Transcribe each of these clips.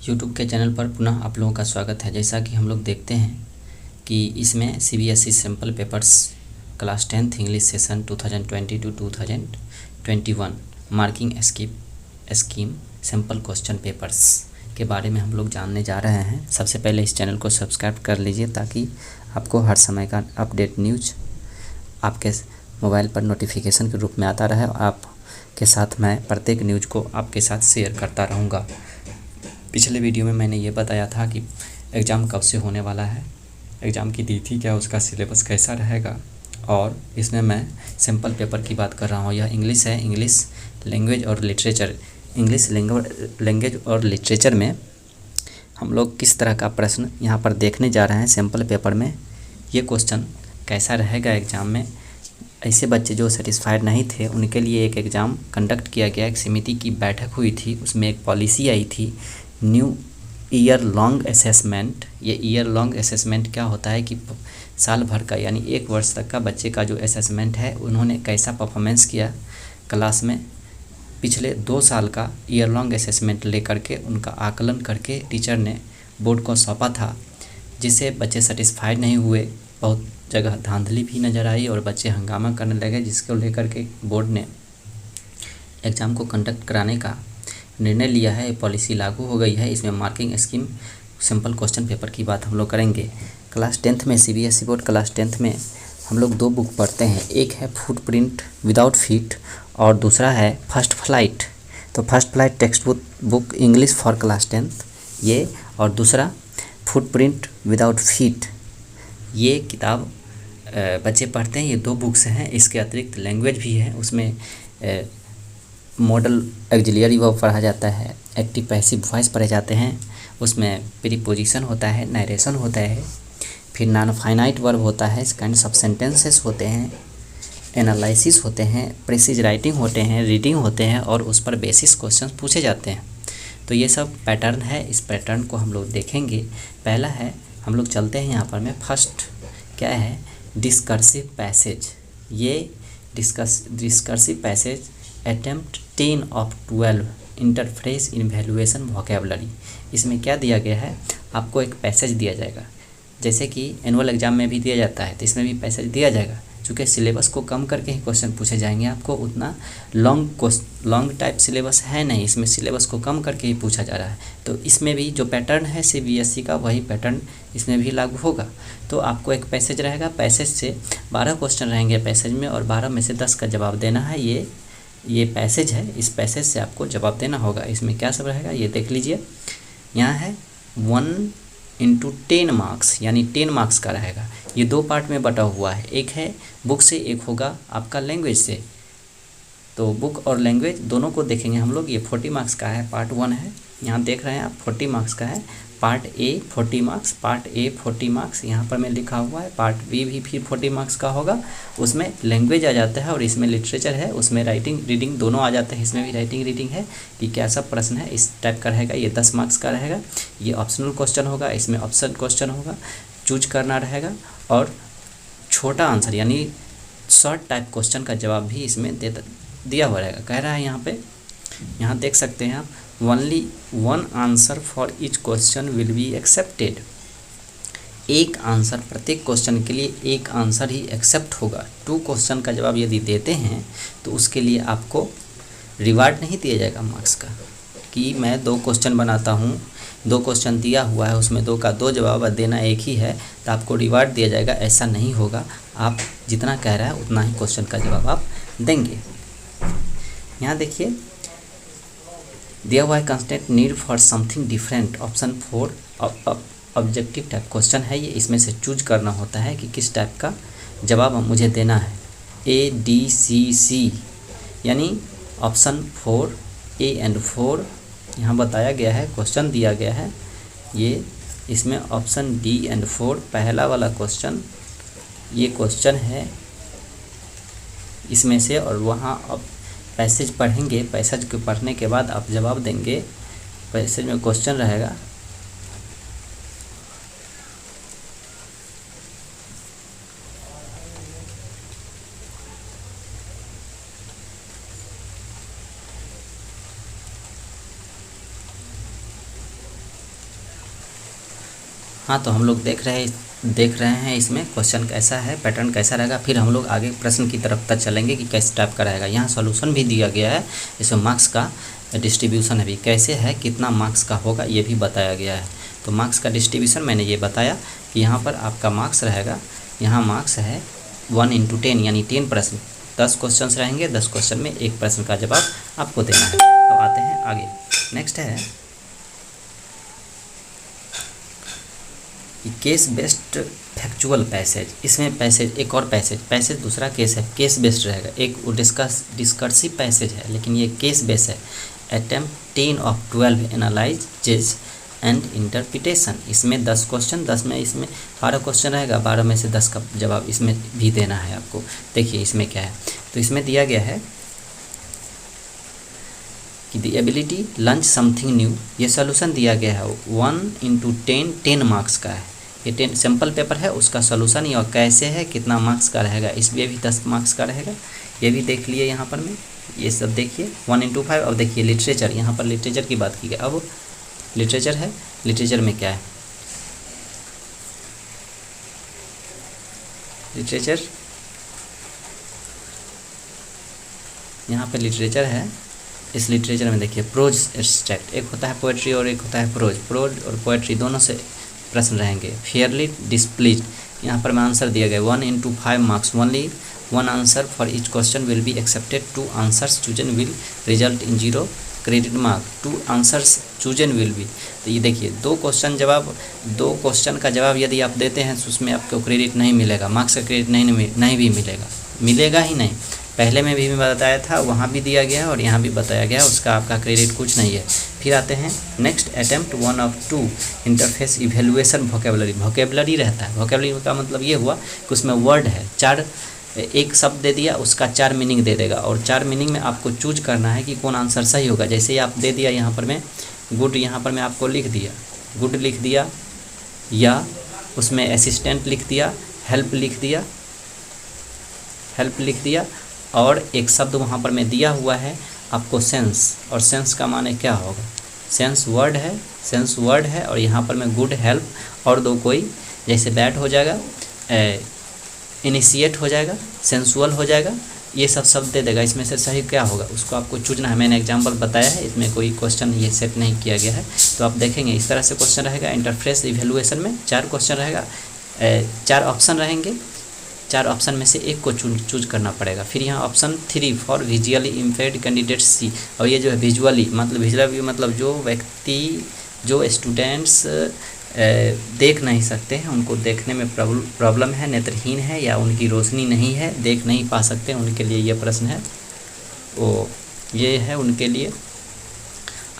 YouTube के channel पर पुनः आप लोगों का स्वागत है। जैसा कि हम लोग देखते हैं कि इसमें CBSE sample papers class 10th English session 2020 to 2021 marking scheme sample question papers के बारे में हम लोग जानने जा रहे हैं। सबसे पहले इस चैनल को सब्सक्राइब कर लीजिए ताकि आपको हर समय का अपडेट न्यूज आपके मोबाइल पर नोटिफिकेशन के रूप में आता रहे। आपके साथ मैं प्रत्येक न्यूज को आपके साथ शेयर करता रहूँगा। पिछले वीडियो में मैंने ये बताया था कि एग्ज़ाम कब से होने वाला है, एग्ज़ाम की तिथि क्या, उसका सिलेबस कैसा रहेगा, और इसमें मैं सैम्पल पेपर की बात कर रहा हूँ। यह इंग्लिश है, इंग्लिश लैंग्वेज और लिटरेचर। इंग्लिश लैंग्वेज और लिटरेचर में हम लोग किस तरह का प्रश्न यहाँ पर देखने जा रहे हैं सैम्पल पेपर में। ये क्वेश्चन कैसा रहेगा एग्ज़ाम में। ऐसे बच्चे जो सेटिस्फाइड नहीं थे उनके लिए एक एग्ज़ाम कंडक्ट किया गया, एक समिति की बैठक हुई थी, उसमें एक पॉलिसी आई थी न्यू ईयर लॉन्ग असेसमेंट। ये ईयर लॉन्ग असेसमेंट क्या होता है कि साल भर का यानी 1 वर्ष तक का बच्चे का जो असेसमेंट है, उन्होंने कैसा परफॉर्मेंस किया क्लास में, पिछले 2 साल का ईयर लॉन्ग असेसमेंट लेकर के उनका आकलन करके टीचर ने बोर्ड को सौंपा था, जिससे बच्चे सेटिस्फाइड नहीं हुए। बहुत जगह धांधली भी नज़र आई और बच्चे हंगामा करने लगे, जिसको लेकर के बोर्ड ने एग्ज़ाम को कंडक्ट कराने का निर्णय लिया है। पॉलिसी लागू हो गई है। इसमें marking scheme simple question paper की बात हम लोग करेंगे। क्लास 10th में सीबीएसई बोर्ड क्लास 10th में हम लोग 2 बुक पढ़ते हैं। एक है फुटप्रिंट विदाउट फीट और दूसरा है फर्स्ट फ्लाइट। तो first flight text book English for class 10th ये, और दूसरा फुटप्रिंट विदाउट फीट ये किताब बच्चे पढ़ते हैं। ये 2 बुक्स हैं। इसके अतिरिक्त लैंग्वेज भी है, उसमें मॉडल ऑक्सिलियरी वर्ब पढ़ा जाता है, एक्टिव पैसिव वॉइस पढ़े जाते हैं, उसमें प्रीपोजिशन होता है, नरेशन होता है, फिर नॉन फाइनाइट वर्ब होता है, काइंड्स ऑफ सेंटेंसेस होते हैं, एनालिसिस होते हैं, प्रिसीज राइटिंग होते हैं, रीडिंग होते हैं, और उस पर बेसिस क्वेश्चन पूछे जाते हैं। तो ये सब पैटर्न है। इस पैटर्न को हम लोग देखेंगे। पहला है, हम लोग चलते हैं यहाँ पर में, फर्स्ट क्या है, डिस्कर्सिव पैसेज। ये discursive passage attempt 10 of 12 inferences in valuation vocabulary. इसमें क्या दिया गया है, आपको एक पैसेज दिया जाएगा, जैसे कि एनुअल एग्जाम में भी दिया जाता है, तो इसमें भी पैसेज दिया जाएगा। चूँकि सिलेबस को कम करके ही क्वेश्चन पूछे जाएंगे, आपको उतना लॉन्ग टाइप सिलेबस है नहीं, इसमें सिलेबस को कम करके ही पूछा जा रहा है। तो इसमें भी जो पैटर्न है सीबीएसई का, वही पैटर्न इसमें भी लागू होगा। तो आपको एक पैसेज रहेगा, पैसेज से 12 क्वेश्चन रहेंगे पैसेज में, और 12 में से 10 का जवाब देना है। ये पैसेज है, इस पैसेज से आपको जवाब देना होगा। इसमें क्या सब रहेगा ये देख लीजिए। यहाँ है 1 × 10 मार्क्स, यानी 10 मार्क्स का रहेगा। ये 2 पार्ट में बटा हुआ है, एक है बुक से, एक होगा आपका लैंग्वेज से। तो बुक और लैंग्वेज दोनों को देखेंगे हम लोग। ये 40 मार्क्स का है, पार्ट 1 है, यहाँ देख रहे हैं आप, 40 मार्क्स का है। Part A 40 marks, part A 40 marks, यहाँ पर मैं लिखा हुआ है। पार्ट बी भी फिर 40 मार्क्स का होगा, उसमें लैंग्वेज आ जाता है, और इसमें लिटरेचर है, उसमें राइटिंग रीडिंग दोनों आ जाते हैं। इसमें भी राइटिंग रीडिंग है कि क्या सब प्रश्न है, इस टाइप का रहेगा। ये 10 मार्क्स का रहेगा। ये ऑप्शनल क्वेश्चन होगा, इसमें ऑप्शन क्वेश्चन होगा, चूज करना रहेगा, और छोटा आंसर यानी शॉर्ट टाइप क्वेश्चन का जवाब भी इसमें दिया हुआ रहेगा। कह रहा है यहाँ पे, यहाँ देख सकते हैं आप, only 1 answer for each question will be accepted. एक आंसर, प्रत्येक क्वेश्चन के लिए एक आंसर ही एक्सेप्ट होगा। 2 क्वेश्चन का जवाब यदि देते हैं तो उसके लिए आपको रिवार्ड नहीं दिया जाएगा मार्क्स का, कि मैं 2 क्वेश्चन बनाता हूँ, 2 क्वेश्चन दिया हुआ है, उसमें 2 का 2 जवाब देना एक ही है, तो आपको रिवार्ड दिया जाएगा। ऐसा नहीं होगा। आप जितना कह रहा है उतना ही क्वेश्चन का जवाब आप देंगे। यहाँ देखिए दिया हुआ है, constant need for something different. Option 4 objective type question है ये। इसमें से चूज करना होता है कि किस टाइप का जवाब मुझे देना है। ADCC यानी ऑप्शन 4 A एंड 4 यहाँ बताया गया है, क्वेश्चन दिया गया है ये। इसमें ऑप्शन D एंड 4 पहला वाला क्वेश्चन, ये क्वेश्चन है इसमें से, और वहाँ अब पैसेज पढ़ेंगे, पैसेज को पढ़ने के बाद आप जवाब देंगे। पैसेज में क्वेश्चन रहेगा, हाँ, तो हम लोग देख रहे हैं इसमें क्वेश्चन कैसा है, पैटर्न कैसा रहेगा, फिर हम लोग आगे प्रश्न की तरफ तक चलेंगे कि किस टाइप का रहेगा। यहाँ सॉल्यूशन भी दिया गया है, इसमें मार्क्स का डिस्ट्रीब्यूशन भी कैसे है, कितना मार्क्स का होगा ये भी बताया गया है। तो मार्क्स का डिस्ट्रीब्यूशन मैंने ये बताया कि यहाँ पर आपका मार्क्स रहेगा, यहाँ मार्क्स है 1 × 10 यानी 10 प्रश्न, 10 क्वेश्चन रहेंगे, 10 क्वेश्चन में एक प्रश्न का जवाब आपको देना है। अब आते हैं आगे, नेक्स्ट है केस बेस्ड फैक्चुअल पैसेज। इसमें पैसेज एक और पैसेज दूसरा केस है, केस बेस्ड रहेगा। एक डिस्कर्सिव पैसेज है लेकिन ये केस बेस्ड है। Attempt 10 of 12 analyses and interpretation. इसमें 10 क्वेश्चन, 10 में इसमें 12 क्वेश्चन रहेगा, 12 में से 10 का जवाब इसमें भी देना है आपको। देखिए इसमें क्या है, तो इसमें दिया गया है कि the ability learn something new. ये सोल्यूशन दिया गया है 1 × 10, 10 मार्क्स का है। ये 10 सिंपल पेपर है, उसका सोल्यूशन ये कैसे है, कितना मार्क्स का रहेगा, इसमें भी 10 मार्क्स का रहेगा। ये भी देख लिए यहाँ पर में, ये सब देखिए 1 × 5। अब देखिए लिटरेचर, यहाँ पर लिटरेचर की बात की गई। अब लिटरेचर है, लिटरेचर में क्या है, लिटरेचर यहाँ पे लिटरेचर है। इस लिटरेचर में देखिए प्रोज एब्स्ट्रैक्ट, एक होता है पोएट्री और एक होता है प्रोज। प्रोज और पोएट्री दोनों से प्रश्न रहेंगे। फेयरली डिस्प्लेड, यहाँ पर मैं आंसर दिया गया 1 × 5 marks, only 1 answer for each question will be accepted, 2 answers chosen will result in 0 credit mark, 2 answers chosen will be. तो ये देखिए 2 क्वेश्चन का जवाब यदि आप देते हैं तो उसमें आपको क्रेडिट नहीं मिलेगा, मार्क्स का क्रेडिट नहीं भी मिलेगा ही नहीं। पहले में भी मैं बताया था, वहाँ भी दिया गया है और यहाँ भी बताया गया है, उसका आपका क्रेडिट कुछ नहीं है। फिर आते हैं next, attempt 1 of 2 interface evaluation vocabulary. Vocabulary रहता है, वोकेबलरी का मतलब ये हुआ कि उसमें वर्ड है, 4 एक शब्द दे दिया, उसका 4 मीनिंग दे देगा और 4 मीनिंग में आपको चूज करना है कि कौन आंसर सही होगा। जैसे आप दे दिया यहाँ पर मैं गुड, यहाँ पर मैं आपको लिख दिया गुड लिख दिया, या उसमें असिस्टेंट लिख दिया, हेल्प लिख दिया और एक शब्द वहाँ पर मैं दिया हुआ है आपको सेंस, और सेंस का माने क्या होगा, सेंस वर्ड है और यहाँ पर मैं गुड, हेल्प और 2 कोई, जैसे बैड हो जाएगा, इनिशिएट हो जाएगा, सेंसुअल हो जाएगा, ये सब शब्द दे देगा। इसमें से सही क्या होगा उसको आपको चुनना है। मैंने एग्जांपल बताया है, इसमें कोई क्वेश्चन ये सेट नहीं किया गया है, तो आप देखेंगे इस तरह से क्वेश्चन रहेगा। इंटरफेस इवेल्युएशन में 4 क्वेश्चन रहेगा, 4 ऑप्शन रहेंगे, 4 ऑप्शन में से एक को चूज करना पड़ेगा। फिर यहाँ option 3 for visually impaired candidate C, और ये जो है विजुअली मतलब जो स्टूडेंट्स देख नहीं सकते हैं, उनको देखने में प्रॉब्लम है, नेत्रहीन है या उनकी रोशनी नहीं है, देख नहीं पा सकते, उनके लिए ये प्रश्न है, वो ये है उनके लिए।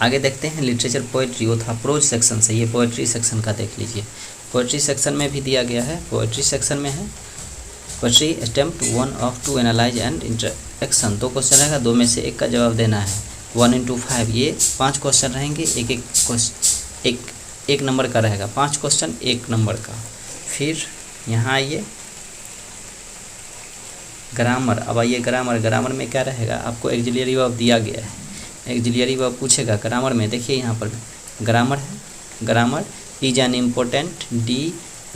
आगे देखते हैं लिटरेचर पोएट्री, वो था प्रोज सेक्शन से, ये पोएट्री सेक्शन का देख लीजिए। पोएट्री सेक्शन में भी दिया गया है, पोएट्री सेक्शन में है poetry attempt 1 of 2 analyse and interaction. 2 question रहेगा, 2 में से एक का जवाब देना है। 1 × 5 ये 5 क्वेश्चन रहेंगे, एक नंबर का रहेगा, 5 क्वेश्चन 1 नंबर का। फिर यहाँ आइए ग्रामर, अब आइए ग्रामर में क्या रहेगा, आपको एक्सिलरी वर्ब दिया गया है, एक्सिलरी वर्ब पूछेगा ग्रामर में। देखिए यहाँ पर ग्रामर है, grammar is an important D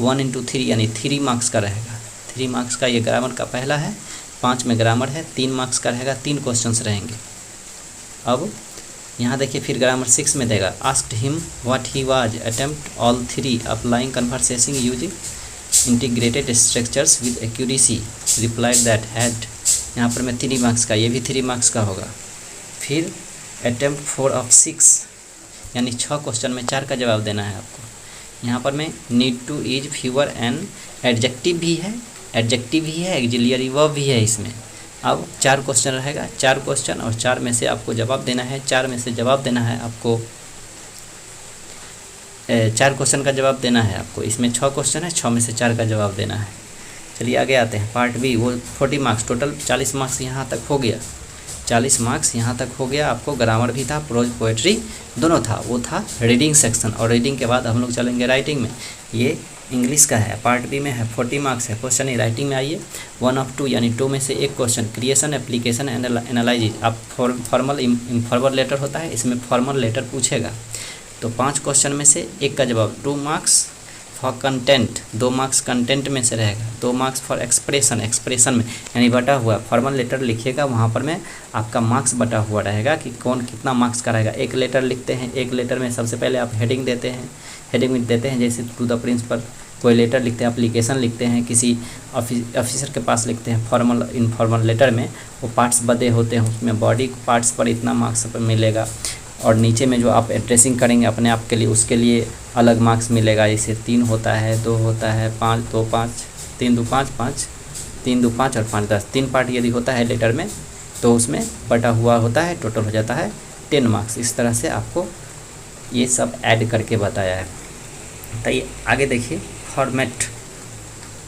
1 × 3 यानी 3 मार्क्स का रहेगा, 3 मार्क्स का ये ग्रामर का पहला है, 5 में ग्रामर है, 3 मार्क्स का रहेगा, 3 क्वेश्चंस रहेंगे। अब यहाँ देखिए फिर ग्रामर 6 में देगा, asked him what he was, attempt all 3 applying conversation using integrated structures with accuracy, replied that had, यहाँ पर मैं 3 मार्क्स का, ये भी 3 मार्क्स का होगा। फिर अटेम्प्ट 4 of 6 यानी 6 क्वेश्चन में 4 का जवाब देना है आपको। यहाँ पर मैं need to, is, fewer and adjective भी है, एक्सिलरी वर्ब भी है इसमें। अब 4 क्वेश्चन रहेगा, 4 क्वेश्चन और 4 में से आपको जवाब देना है, 4 में से जवाब देना है आपको, 4 क्वेश्चन का जवाब देना है आपको। इसमें 6 क्वेश्चन है, 6 में से 4 का जवाब देना है। चलिए आगे आते हैं पार्ट बी, वो 40 मार्क्स, टोटल 40 मार्क्स यहाँ तक हो गया, 40 मार्क्स यहाँ तक हो गया आपको। ग्रामर भी था, प्रोज पोएट्री दोनों था, वो था रीडिंग सेक्शन, और रीडिंग के बाद हम लोग चलेंगे राइटिंग में। ये इंग्लिश का है, पार्ट बी में है, 40 मार्क्स है। क्वेश्चन ही राइटिंग में आइए 1 of 2 यानी 2 में से एक क्वेश्चन, क्रिएशन, एप्लीकेशन, एनालाइज। आप फॉर्मल इनफॉर्मल लेटर होता है, इसमें फॉर्मल लेटर पूछेगा, तो 5 क्वेश्चन में से एक का जवाब, 2 marks for content, 2 marks content में से रहेगा, 2 मार्क्स फॉर एक्सप्रेशन, एक्सप्रेशन में यानी बटा हुआ फॉर्मल लेटर लिखिएगा, वहाँ पर में आपका मार्क्स बटा हुआ रहेगा कि कौन कितना मार्क्स का रहेगा। एक लेटर लिखते हैं, एक लेटर में सबसे पहले आप हेडिंग देते हैं, हेडिंग में देते हैं जैसे टू द प्रिंसिपल, कोई लेटर लिखते हैं, एप्लीकेशन लिखते हैं, किसी ऑफिसर के पास लिखते हैं, फॉर्मल इनफॉर्मल लेटर में वो पार्ट्स बदे होते हैं, उसमें बॉडी पार्ट्स पर इतना मार्क्स पर मिलेगा, और नीचे में जो आप एड्रेसिंग करेंगे अपने आप के लिए उसके लिए अलग मार्क्स मिलेगा। जैसे 3 होता है, 2 होता है, 5 2 5 3 2 5 5 3 2 5 और 5 10, 3 पार्ट यदि होता है लेटर में तो उसमें बटा हुआ होता है, टोटल हो जाता है 10 मार्क्स। इस तरह से आपको ये सब ऐड करके बताया है। तो ये आगे देखिए फॉर्मेट,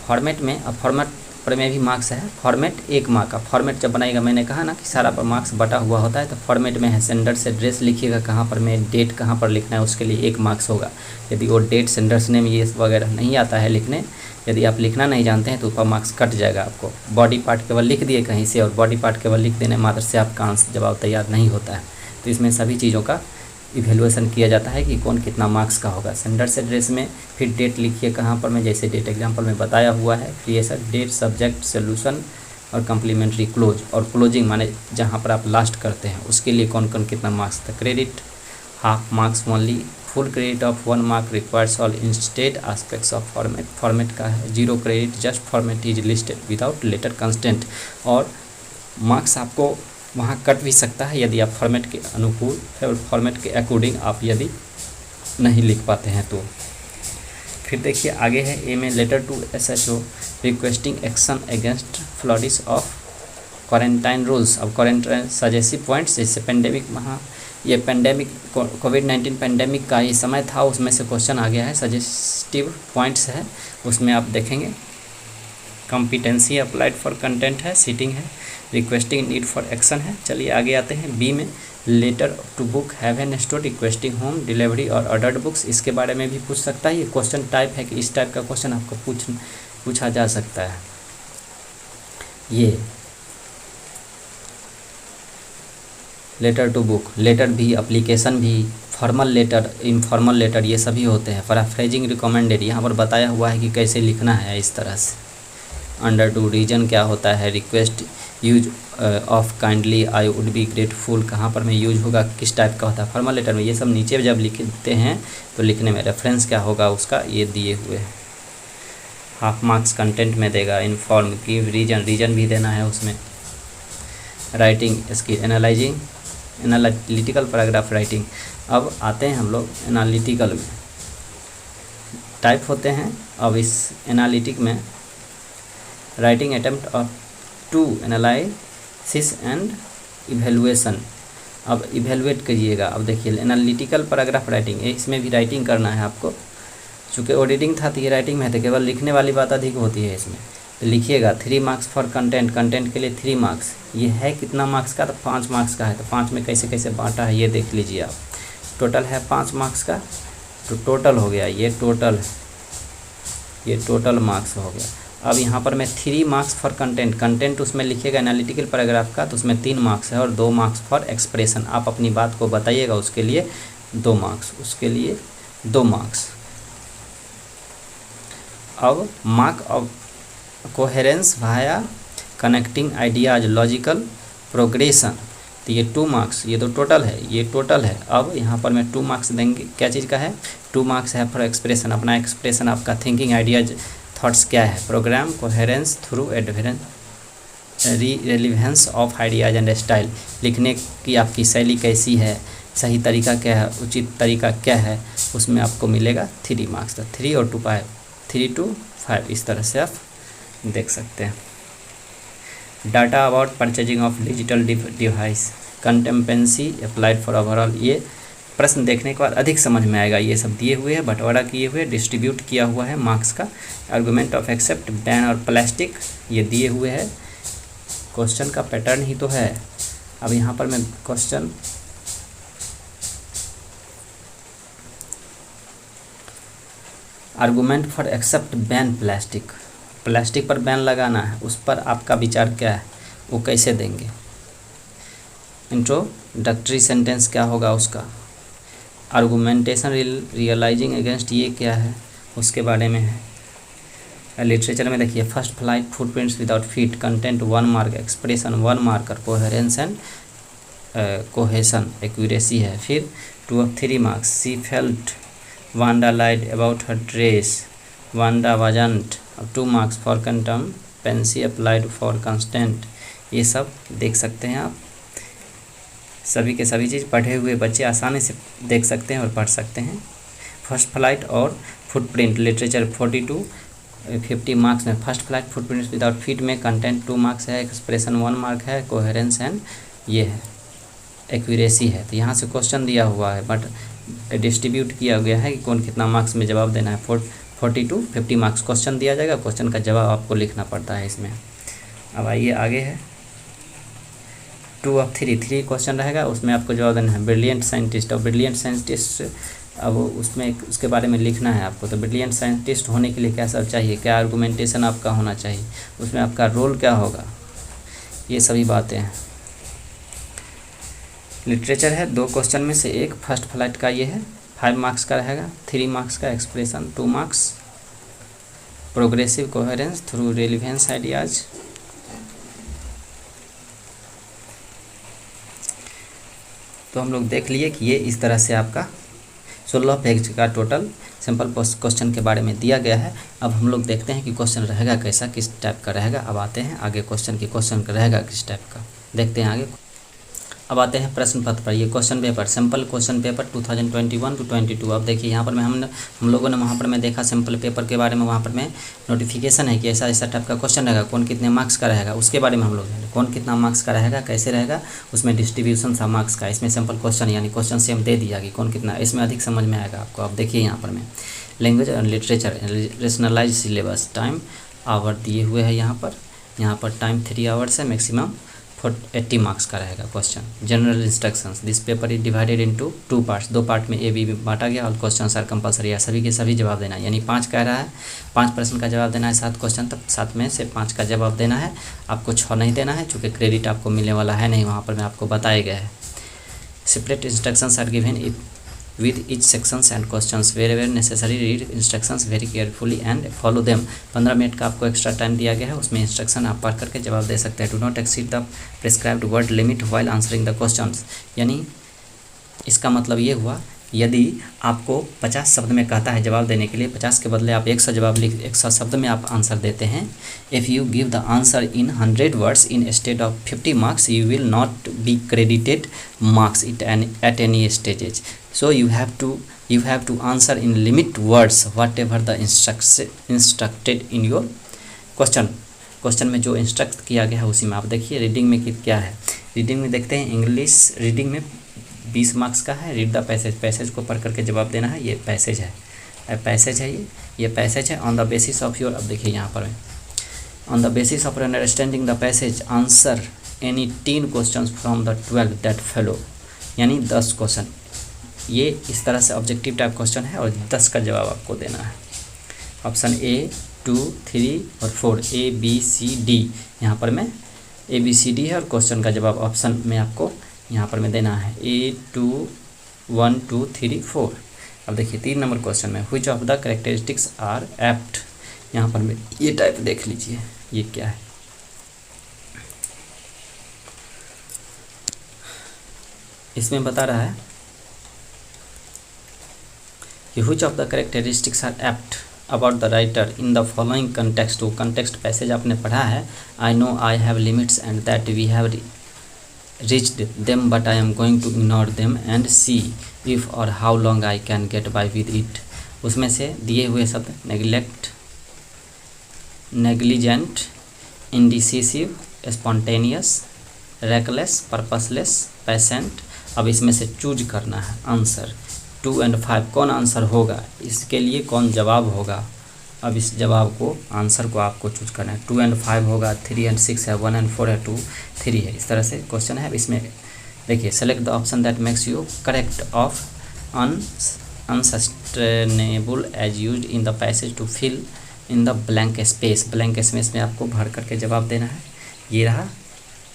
फॉर्मेट में अब फॉर्मेट पर में भी मार्क्स है। फॉर्मेट 1 मार्क का फॉर्मेट जब बनाएगा, मैंने कहा ना कि सारा पर मार्क्स बटा हुआ होता है, तो फॉर्मेट में है सेंडर से एड्रेस लिखिएगा, कहाँ पर में डेट कहाँ पर लिखना है उसके लिए 1 मार्क्स होगा। यदि वो डेट सेंडर्स नेम ये वगैरह नहीं आता है लिखने, यदि आप लिखना नहीं जानते हैं तो ऊपर मार्क्स कट जाएगा आपको। बॉडी पार्ट केवल लिख दिए कहीं से और बॉडी पार्ट केवल लिख देने मात्र से आपका आंसर जवाब तैयार नहीं होता है। तो इसमें सभी चीज़ों का इवेल्युएशन किया जाता है कि कौन कितना मार्क्स का होगा। सेंडर्स एड्रेस में फिर डेट लिखिए कहाँ पर में, जैसे डेट एग्जाम्पल में बताया हुआ है, क्रिएशन डेट, सब्जेक्ट, सोल्यूशन और कम्प्लीमेंट्री क्लोज, और क्लोजिंग माने जहाँ पर आप लास्ट करते हैं उसके लिए कौन कौन कितना मार्क्स था। Credit half marks only, full credit of 1 mark requires all instead aspects of format. Format का है 0 credit, just format is listed without letter constant, और मार्क्स आपको वहाँ कट भी सकता है यदि आप फॉर्मेट के अनुकूल और फॉर्मेट के अकॉर्डिंग आप यदि नहीं लिख पाते हैं तो। फिर देखिए आगे है ए में letter to SHO requesting action against flouting of quarantine rules. अब क्वारंटाइन सजेसिव पॉइंट्स जैसे पेंडेमिक, वहाँ ये पेंडेमिक कोविड-19 पेंडेमिक का ये समय था, उसमें से क्वेश्चन आ गया है, सजेस्टिव पॉइंट्स है उसमें आप देखेंगे। कॉम्पिटेंसी अप्लाइड फॉर कंटेंट है, सीटिंग है, रिक्वेस्टिंग नीड फॉर एक्शन है। चलिए आगे आते हैं बी में letter to book haven store requesting home delivery और ऑर्डर्ड बुक्स। इसके बारे में भी पूछ सकता है, ये क्वेश्चन टाइप है कि इस टाइप का क्वेश्चन आपको पूछा जा सकता है। ये लेटर टू बुक, लेटर भी, एप्लीकेशन भी, फॉर्मल लेटर, इनफॉर्मल लेटर, ये सभी होते हैं। पैराफ्रेजिंग रिकमेंडेड, यहाँ पर बताया हुआ है कि कैसे लिखना है इस तरह से। अंडर टू रीजन क्या होता है, request use of kindly I would be grateful कहाँ पर में यूज होगा, किस टाइप का होता है फॉर्मल लेटर में, ये सब नीचे जब लिखते हैं तो लिखने में रेफरेंस क्या होगा उसका ये दिए हुए हैं। हाफ मार्क्स कंटेंट में देगा, इन्फॉर्म की रीजन, रीजन भी देना है उसमें। राइटिंग इसकी एनालाइजिंग, एनालिटिकल पैराग्राफ राइटिंग। अब आते हैं हम लोग एनालिटिकल में, टाइप होते हैं। अब इस एनालिटिक में writing attempt of to analysis and evaluation. अब इवेलुएट करिएगा। अब देखिए एनालिटिकल पैराग्राफ राइटिंग, इसमें भी राइटिंग करना है आपको, चूँकि ऑडिटिंग था तो ये राइटिंग में है, तो केवल लिखने वाली बात अधिक होती है इसमें। तो लिखिएगा 3 मार्क्स फॉर कंटेंट, कंटेंट के लिए 3 मार्क्स। ये है कितना मार्क्स का, तो 5 मार्क्स का है। तो 5 में कैसे कैसे बांटा है ये देख लीजिए आप। टोटल है 5 मार्क्स का, तो टोटल हो गया ये टोटल, ये टोटल मार्क्स हो गया। अब यहाँ पर मैं 3 मार्क्स फॉर कंटेंट, कंटेंट उसमें लिखिएगा एनालिटिकल पैराग्राफ का, तो उसमें 3 मार्क्स है, और 2 मार्क्स फॉर एक्सप्रेशन, आप अपनी बात को बताइएगा उसके लिए 2 मार्क्स, उसके लिए 2 मार्क्स। अब mark of coherence via connecting ideas logical progression, तो ये 2 मार्क्स, ये तो टोटल है, ये टोटल है। अब यहाँ पर मैं 2 मार्क्स देंगे, क्या चीज़ का है, 2 मार्क्स है फॉर एक्सप्रेशन, अपना एक्सप्रेशन आपका थिंकिंग आइडियाज थॉट्स क्या है। Programme coherence through adherence relevance of ideas and style, लिखने की आपकी शैली कैसी है, सही तरीका क्या है, उचित तरीका क्या है, उसमें आपको मिलेगा 3 मार्क्स। तो 3 और 2 5, 3 to 5 इस तरह से आप देख सकते हैं। Data about purchasing of digital device, competency applied for overall, ये प्रश्न देखने के बाद अधिक समझ में आएगा। ये सब दिए हुए हैं, बंटवारा किए हुए, डिस्ट्रीब्यूट किया हुआ है मार्क्स का। आर्गूमेंट ऑफ एक्सेप्ट, बैन और प्लास्टिक, ये दिए हुए हैं। क्वेश्चन का पैटर्न ही तो है। अब यहाँ पर मैं question argument for except ban plastic, plastic पर बैन लगाना है, उस पर आपका विचार क्या है, वो कैसे देंगे। इंट्रोडक्टरी सेंटेंस क्या होगा उसका। आर्गूमेंटेशन रियलाइजिंग अगेंस्ट, ये क्या है। उसके बारे में है। लिटरेचर में देखिए, first flight, footprints without feet, content 1 mark, expression 1 marker, coherence and cohesion, accuracy है। फिर 2 of 3 marks, she felt Wanda lied about her dress, Wanda wasn't, अब 2 marks for competency applied for constant. ये सब देख सकते हैं आप, सभी के सभी चीज़ पढ़े हुए बच्चे आसानी से देख सकते हैं और पढ़ सकते हैं। फर्स्ट फ्लाइट और फुटप्रिंट, लिटरेचर 50 मार्क्स में first flight, footprints without feet में कंटेंट 2 मार्क्स है, एक्सप्रेशन 1 मार्क है, कोहेरेंस एंड ये है एक्यूरेसी है। तो यहाँ से क्वेश्चन दिया हुआ है बट डिस्ट्रीब्यूट किया गया है कि कौन कितना मार्क्स में जवाब देना है। 40 to 50 मार्क्स क्वेश्चन दिया जाएगा, क्वेश्चन का जवाब आपको लिखना पड़ता है इसमें। अब आइए आगे है 2 of 3 क्वेश्चन रहेगा, उसमें आपको जवाब देना है ब्रिलियंट साइंटिस्ट। और ब्रिलियंट साइंटिस्ट अब उसमें उसके बारे में लिखना है आपको। तो ब्रिलियंट साइंटिस्ट होने के लिए क्या सब चाहिए, क्या आर्गूमेंटेशन आपका होना चाहिए, उसमें आपका रोल क्या होगा, ये सभी बातें हैं। लिटरेचर है 2 क्वेश्चन में से एक फर्स्ट फ्लाइट का ये है, 5 मार्क्स का रहेगा, 3 मार्क्स का expression, 2 marks progressive coherence through relevance ideas. तो हम लोग देख लिए कि ये इस तरह से आपका 16 पेज का टोटल सिंपल क्वेश्चन के बारे में दिया गया है। अब हम लोग देखते हैं कि क्वेश्चन रहेगा कैसा, किस टाइप का रहेगा। अब आते हैं आगे क्वेश्चन का रहेगा किस टाइप का, देखते हैं आगे। अब आते हैं प्रश्न पत्र पर। ये question paper, simple question paper 2021 to 22। अब देखिए यहाँ पर मैं हम लोगों ने वहाँ पर मैं देखा सिंपल पेपर के बारे में, वहाँ पर मैं नोटिफिकेशन है कि ऐसा ऐसा टाइप का क्वेश्चन रहेगा, कौन कितने मार्क्स का रहेगा उसके बारे में हम लोग कौन कितना मार्क्स का रहेगा, कैसे रहेगा, उसमें डिस्ट्रीब्यूशन था मार्क्स का। इसमें सिंपल क्वेश्चन यानी क्वेश्चन सेम दे दिया कि कौन कितना, इसमें अधिक समझ में आएगा आपको। अब देखिए यहाँ पर मैं लैंग्वेज और literature, rationalise syllabus, time hour दिए हुए है यहाँ पर टाइम 3 आवर्स है, मैक्सिमम 80 मार्क्स का रहेगा question. General instructions, this paper is divided into 2 parts, 2 part में A B बांटा गया और क्वेश्चन आर कंपलसरी है, सभी के सभी जवाब देना है। यानी 5 कह रहा है, 5 प्रश्न का जवाब देना है, 7 क्वेश्चन, तब 7 में से 5 का जवाब देना है। आपको 6 नहीं देना है, चूँकि क्रेडिट आपको मिलने वाला है नहीं, वहाँ पर मैं आपको बताया गया है। Separate instructions are given with each sections and questions, wherever necessary read instructions very carefully and follow them। 15 minute का आपको एक्स्ट्रा टाइम दिया गया है, उसमें इंस्ट्रक्शन आप पढ़ करके जवाब दे सकते हैं। Do not exceed the prescribed word limit while answering the questions। यानी इसका मतलब ये हुआ, यदि आपको 50 शब्द में कहता है जवाब देने के लिए, 50 के बदले आप 100 शब्द में आप आंसर देते हैं। If you give the answer in 100 words instead of 50 marks, you will not be credited marks at any stages. So you have to answer in limit words whatever the instructed in your question। Question में जो instruct किया गया है उसी में आप देखिए। Reading में क्या है, रीडिंग में देखते हैं इंग्लिश रीडिंग में 20 मार्क्स का है। रीड द पैसेज, पैसेज को पढ़ करके जवाब देना है। ये पैसेज है, ये पैसेज है। On the basis of your, अब देखिए यहाँ पर on the basis of understanding the passage answer any 10 question from the 12 that follow. यानी 10 क्वेश्चन, ये इस तरह से ऑब्जेक्टिव टाइप क्वेश्चन है और 10 का जवाब आपको देना है। ऑप्शन A, 2, 3 और 4, A B C D, यहाँ पर मैं A B C D है और क्वेश्चन का जवाब ऑप्शन में आपको यहाँ पर मैं देना है A 2 1 2 3 4। अब देखिए 3 नंबर क्वेश्चन में which of the characteristics are apt, यहाँ पर मैं ये टाइप देख लीजिए, ये क्या है। इसमें बता रहा है which of the characteristics are apt about the writer in the following context। तो context पैसेज आपने पढ़ा है, I know I have limits and that we have reached them but I am going to ignore them and see if or how long I can get by with it। उसमें से दिए हुए शब्द neglect, negligent, indecisive, spontaneous, reckless, purposeless, patient। अब इसमें से choose करना है आंसर 2 और 5 कौन आंसर होगा, इसके लिए कौन जवाब होगा। अब इस जवाब को आंसर को आपको चूज करना है। 2 और 5 होगा, 3 और 6 है, 1 और 4 है, 2 3 है। इस तरह से क्वेश्चन है। इसमें देखिए select the option that makes you correct of unsustainable as used in the passage to fill in the blank space. Blank space में आपको भर करके जवाब देना है। ये रहा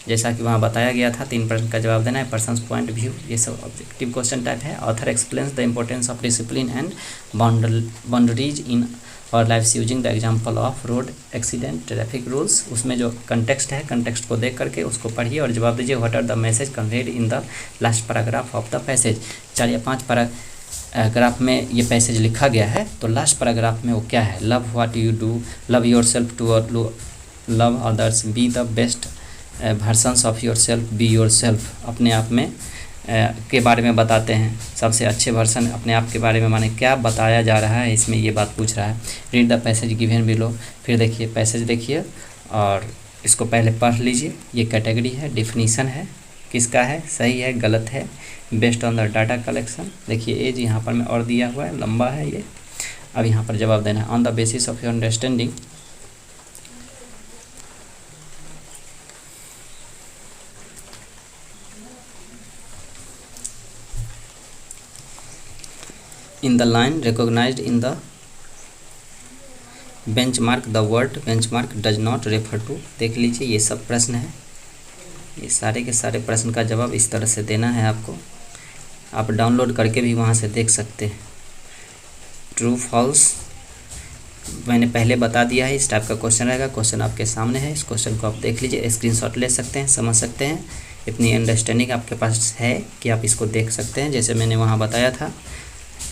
जैसा कि वहाँ बताया गया था 3 प्रश्न का जवाब देना है, पर्सन्स पॉइंट व्यू, ये सब ऑब्जेक्टिव क्वेश्चन टाइप है। Author explains the importance of discipline and boundaries in our lifes using the example of road accident traffic rules. उसमें जो कंटेक्स्ट है, कंटेक्स्ट को देख करके उसको पढ़िए और जवाब दीजिए। What are the message conveyed in the last paragraph of the passage. 4 या 5 पैराग्राफ में ये पैसेज लिखा गया है, तो लास्ट पैराग्राफ में वो क्या है? Love what you do, love yourself to love others, be the best versions of yourself, be yourself. अपने आप में के बारे में बताते हैं, सबसे अच्छे वर्सन अपने आप के बारे में, माने क्या बताया जा रहा है इसमें, ये बात पूछ रहा है। Read the passage given below. फिर देखिए पैसेज देखिए और इसको पहले पढ़ लीजिए। ये कैटेगरी है, डिफिनीसन है, किसका है, सही है, गलत है, based on the data collection. देखिए एज यहाँ पर में और दिया हुआ है, लंबा है ये। अब यहाँ पर जवाब देना है। On the basis of your understanding, in the line recognized in the benchmark, the word benchmark does not refer to। देख लीजिए ये सब प्रश्न है, ये सारे के सारे प्रश्न का जवाब इस तरह से देना है आपको। आप डाउनलोड करके भी वहाँ से देख सकते हैं। ट्रू फॉल्स मैंने पहले बता दिया है, इस टाइप का क्वेश्चन रहेगा। क्वेश्चन आपके सामने है, इस क्वेश्चन को आप देख लीजिए, स्क्रीनशॉट ले सकते हैं, समझ सकते हैं। इतनी अंडरस्टैंडिंग आपके पास है कि आप इसको देख सकते हैं। जैसे मैंने वहाँ बताया था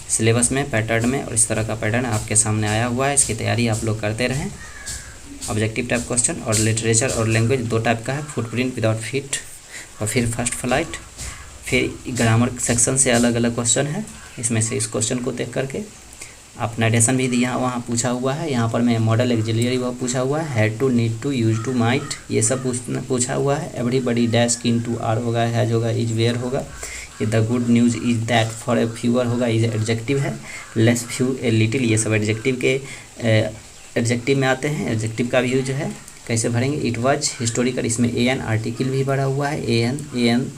सिलेबस में, पैटर्न में, और इस तरह का पैटर्न आपके सामने आया हुआ है। इसकी तैयारी आप लोग करते रहें। ऑब्जेक्टिव टाइप क्वेश्चन और लिटरेचर और लैंग्वेज 2 टाइप का है, फुटप्रिंट विदाउट फीट और फिर फर्स्ट फ्लाइट। फिर ग्रामर सेक्शन से अलग अलग क्वेश्चन है, इसमें से इस क्वेश्चन को देख करके आप नरेशन भी दिया वहाँ पूछा हुआ है। यहाँ पर मैं मॉडल एक्सिलरी वो पूछा हुआ है, had to, need to, used to, might, ये सब पूछा हुआ है। एवरीबडी डैश किन टू आर होगा, हैज होगा, इज वेयर होगा। ये the good news is that for a fewer होगा, इज एडजेक्टिव है। लेस फ्यू ए लिटिल, ये सब एडजेक्टिव के एडजेक्टिव में आते हैं। एडजेक्टिव का भी यूज है, कैसे भरेंगे? इट वाज हिस्टोरिकल, इसमें ए एन आर्टिकल भी भरा हुआ है, a an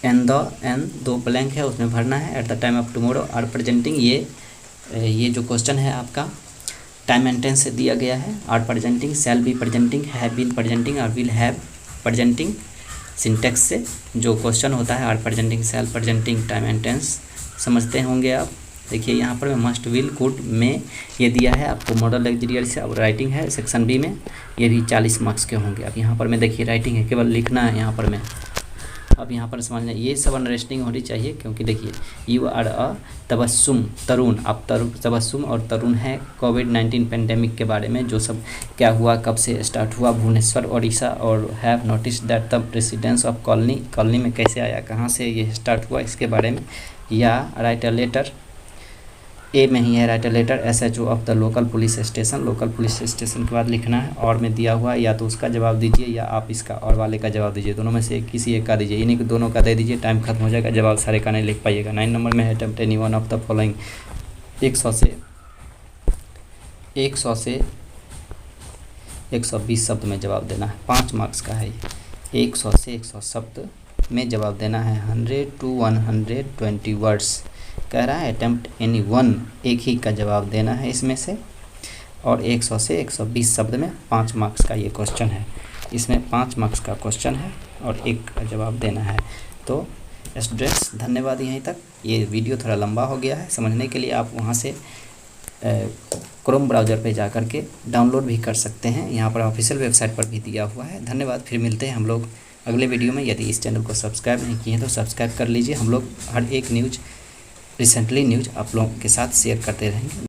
an the an 2 blank है उसमें भरना है। At the time of tomorrow are presenting, ये जो क्वेश्चन है आपका टाइम एंड टेंस से दिया गया है। Are presenting, shall be presenting, have been presenting और विल हैव प्रेजेंटिंग। सिंटेक्स से जो क्वेश्चन होता है, are presenting, shall presenting, time and tense समझते होंगे आप। देखिए यहाँ पर मस्ट, विल, कुड, में ये दिया है आपको। मॉडल एक्सिलरी से अब राइटिंग है सेक्शन बी में, ये भी 40 मार्क्स के होंगे। अब यहाँ पर में देखिए राइटिंग है, केवल लिखना है यहाँ पर में। अब यहाँ पर समझना, ये सब अंडरस्टैंडिंग होनी चाहिए, क्योंकि देखिए यू आर अ तबस्सुम, तरुण, आप तबस्सुम और तरुण है। कोविड-19 पेंडेमिक के बारे में जो सब क्या हुआ, कब से स्टार्ट हुआ, भुवनेश्वर ओडिशा, और have notice that the residence of colony में कैसे आया, कहाँ से ये स्टार्ट हुआ, इसके बारे में। या राइट अ लेटर, ए में ही है, write a letter SHO of the local police station. Local police station के बाद लिखना है, और में दिया हुआ है, या तो उसका जवाब दीजिए या आप इसका और वाले का जवाब दीजिए। दोनों में से किसी एक का दीजिए, इन्हीं को दोनों का दे दीजिए, टाइम खत्म हो जाएगा, जवाब सारे का नहीं लिख पाइएगा। 9 नंबर में है attempt any one of the following. 100 से 120 शब्द में जवाब देना है, 5 मार्क्स का है ये। 100 से 100 शब्द में जवाब देना है, 100 to 120 वर्ड्स कह रहा है। अटेम्प्ट एनी वन, एक ही का जवाब देना है इसमें से। और 100 से 120 शब्द में 5 मार्क्स का ये क्वेश्चन है। इसमें 5 मार्क्स का क्वेश्चन है और 1 का जवाब देना है। तो स्टूडेंट्स धन्यवाद यहीं तक। ये वीडियो थोड़ा लंबा हो गया है, समझने के लिए आप वहाँ से क्रोम ब्राउज़र पे जा कर के डाउनलोड भी कर सकते हैं। यहाँ पर ऑफिशियल वेबसाइट पर भी दिया हुआ है। धन्यवाद, फिर मिलते हैं हम लोग अगले वीडियो में। यदि इस चैनल को सब्सक्राइब नहीं किए हैं तो सब्सक्राइब कर लीजिए। हम लोग हर एक रिसेंटली न्यूज़ आप लोगों के साथ शेयर करते रहेंगे।